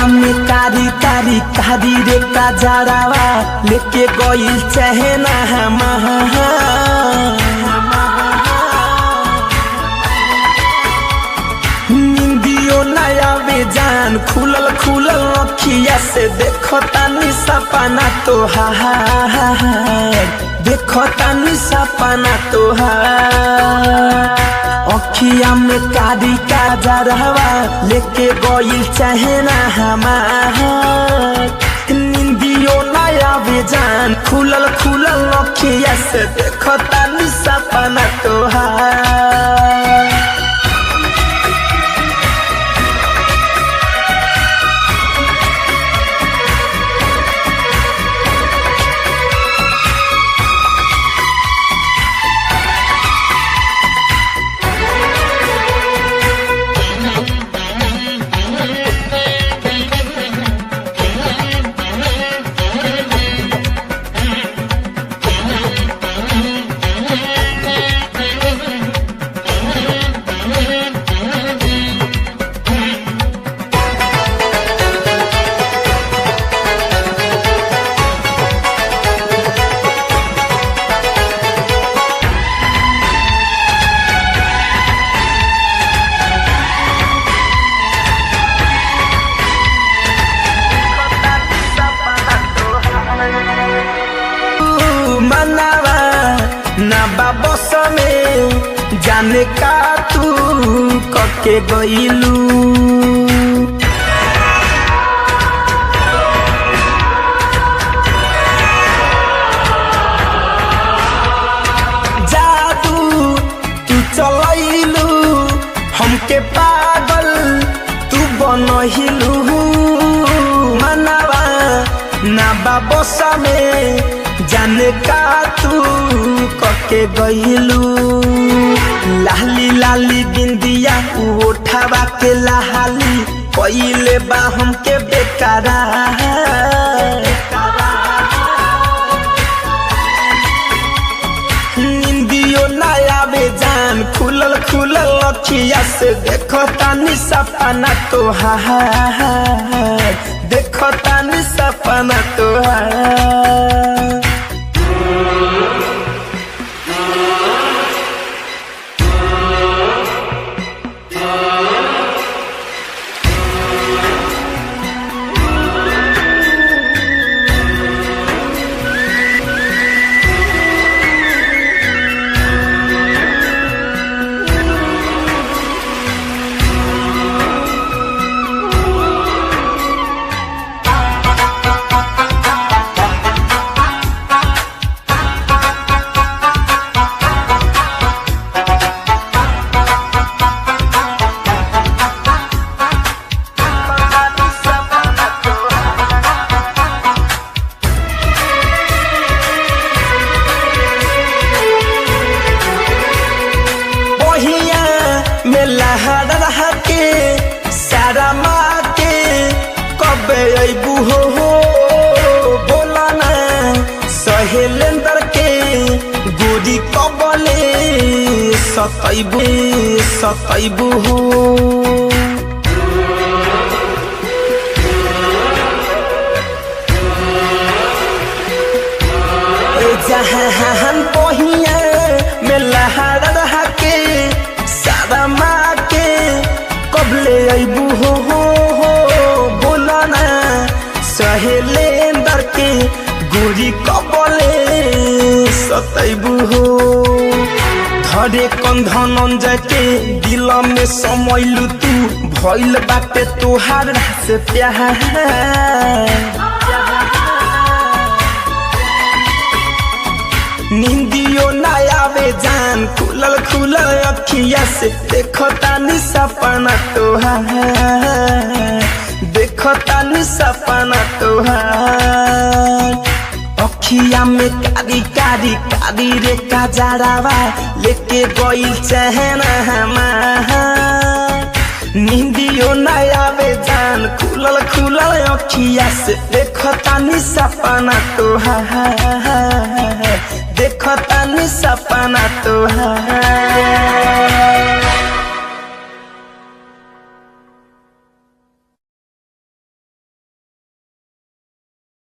अखिया में कारी कारी कारी रे काजरावा लेके गइल चहना निंदियो नया बेजान खुलल खुलल अखिया से देखो तानी सपना तोहार देखो तानी सपना तोहार अखिया में कारी काजरावा लेके गइल चहना हमार निंदियो नया बेजान खुलल खुलल अखिया से देखो तानी सपना तोहार ना बाबस में जाने का तू कके गइलू जादू तू चलैलू हमके पागल तू बनहिलू मनवा ना बाबस में जाने का तू कके गइलू लाली लाली बिंदिया उठावा के लाली पहिले बा हमके बेकारा निंदियो नया बेजान खुलल खुलल अखिया से देखो तानी सपना तोहार देखो तानी सपना तोहार लहरा के सारा माँ के कब अबू हो बोला ना सहेलेंदर के गोरी कबले सतैबू हो जहान पहिया में लहरा के सारा माँ के कबले अबू हो बोला ना सहेलेंदर के गोरी कबले सतैबू हो धरे कंधन जाके दिल में समैलू तू भइल बाटे तोहार से प्यार निंदियो नया बेजान खुलल खुलल अखिया से देखो तानी सपना तोहार देखो तानी सपना तोहार अखिया में कारी कारी कारी रे काजरावा लेके गइल चहना हमार निंदियो नया बेजान खुलल खुलल अखिया से देखो तानी सपना तोहार देखो तानी सपना तोहार।